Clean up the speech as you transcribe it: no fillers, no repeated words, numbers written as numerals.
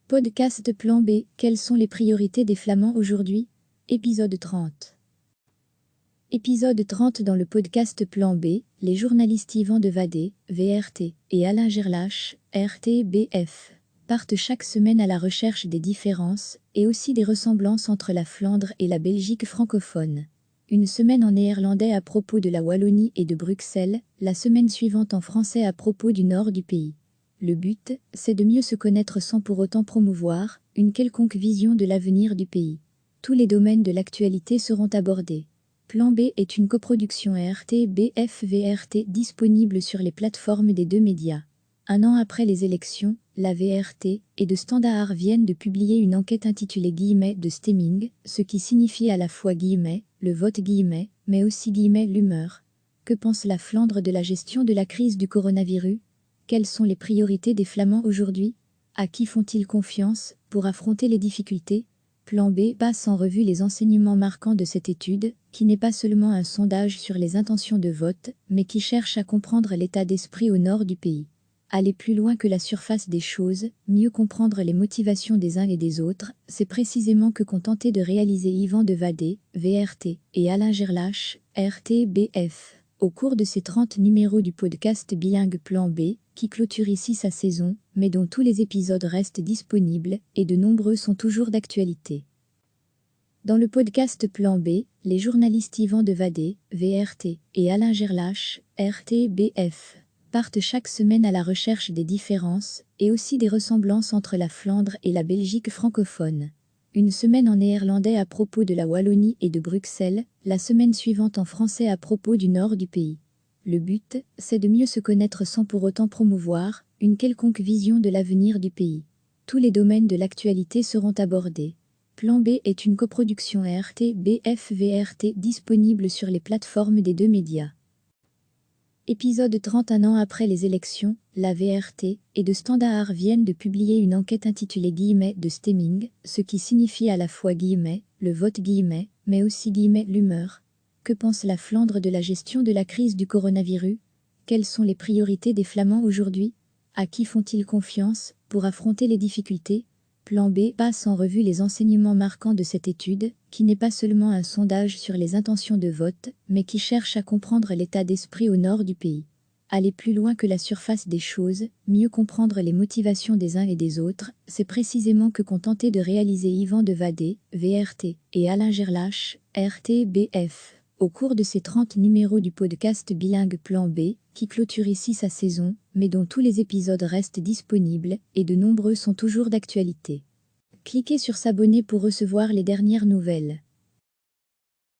Podcast Plan B, quelles sont les priorités des Flamands aujourd'hui? Épisode 30. Épisode 30. Dans le podcast Plan B, les journalistes Yvan de Vadé, VRT, et Alain Gerlache, RTBF, partent chaque semaine à la recherche des différences et aussi des ressemblances entre la Flandre et la Belgique francophone. Une semaine en néerlandais à propos de la Wallonie et de Bruxelles, la semaine suivante en français à propos du nord du pays. Le but, c'est de mieux se connaître sans pour autant promouvoir une quelconque vision de l'avenir du pays. Tous les domaines de l'actualité seront abordés. Plan B est une coproduction RTBF-VRT disponible sur les plateformes des deux médias. Un an après les élections, la VRT et de Standard viennent de publier une enquête intitulée « de Stemming », ce qui signifie à la fois « le vote », mais aussi « l'humeur ». Que pense la Flandre de la gestion de la crise du coronavirus? Quelles sont les priorités des Flamands aujourd'hui? À qui font-ils confiance pour affronter les difficultés? Plan B passe en revue les enseignements marquants de cette étude, qui n'est pas seulement un sondage sur les intentions de vote, mais qui cherche à comprendre l'état d'esprit au nord du pays. Aller plus loin que la surface des choses, mieux comprendre les motivations des uns et des autres, c'est précisément que qu'ont tenté de réaliser Yvan de Vadé, VRT, et Alain Gerlache, RTBF. Au cours de ces 30 numéros du podcast bilingue Plan B, qui clôture ici sa saison, mais dont tous les épisodes restent disponibles, et de nombreux sont toujours d'actualité. Dans le podcast Plan B, les journalistes Yvan de Vadé, VRT, et Alain Gerlache, RTBF, partent chaque semaine à la recherche des différences, et aussi des ressemblances entre la Flandre et la Belgique francophone. Une semaine en néerlandais à propos de la Wallonie et de Bruxelles, la semaine suivante en français à propos du nord du pays. Le but, c'est de mieux se connaître sans pour autant promouvoir une quelconque vision de l'avenir du pays. Tous les domaines de l'actualité seront abordés. Plan B est une coproduction RTBF-VRT disponible sur les plateformes des deux médias. Épisode 31 ans après les élections, la VRT et de Standard viennent de publier une enquête intitulée « de Stemming », ce qui signifie à la fois « le vote », mais aussi « l'humeur ». Que pense la Flandre de la gestion de la crise du coronavirus? Quelles sont les priorités des Flamands aujourd'hui? À qui font-ils confiance pour affronter les difficultés? Plan B passe en revue les enseignements marquants de cette étude, qui n'est pas seulement un sondage sur les intentions de vote, mais qui cherche à comprendre l'état d'esprit au nord du pays. Aller plus loin que la surface des choses, mieux comprendre les motivations des uns et des autres, c'est précisément que qu'ont tenté de réaliser Yvan de Vadé, VRT, et Alain Gerlache, RTBF. Au cours de ces 30 numéros du podcast bilingue Plan B, qui clôture ici sa saison, mais dont tous les épisodes restent disponibles, et de nombreux sont toujours d'actualité. Cliquez sur s'abonner pour recevoir les dernières nouvelles.